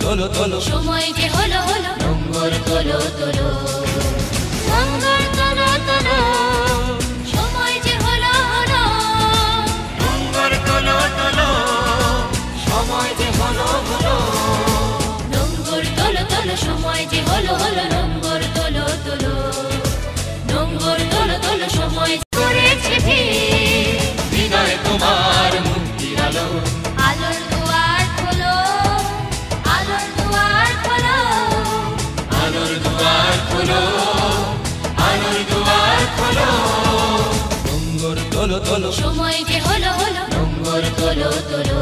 তোলো তোলো সময় যে হলো হলো নোংর তোলো তোলো নোংর তোলো তোলো সময় যে হলো হলো নোংর তোলো তোলো সময় যে হলো হলো নোংর তোলো তোলো সময় যে হলো হলো নোংর তোলো তোলো নোংর তোলো তোলো সময় করেছে ভিড় হৃদয়ে তোমার মুক্তির আলো আলোর দুয়ার খোলো আলোর দুয়ার খোলো আলোর দুয়ার খোলো আলোর দুয়ার খোলো নোংর তোলো তোলো সময় যে হলো হলো নোংর তোলো তোলো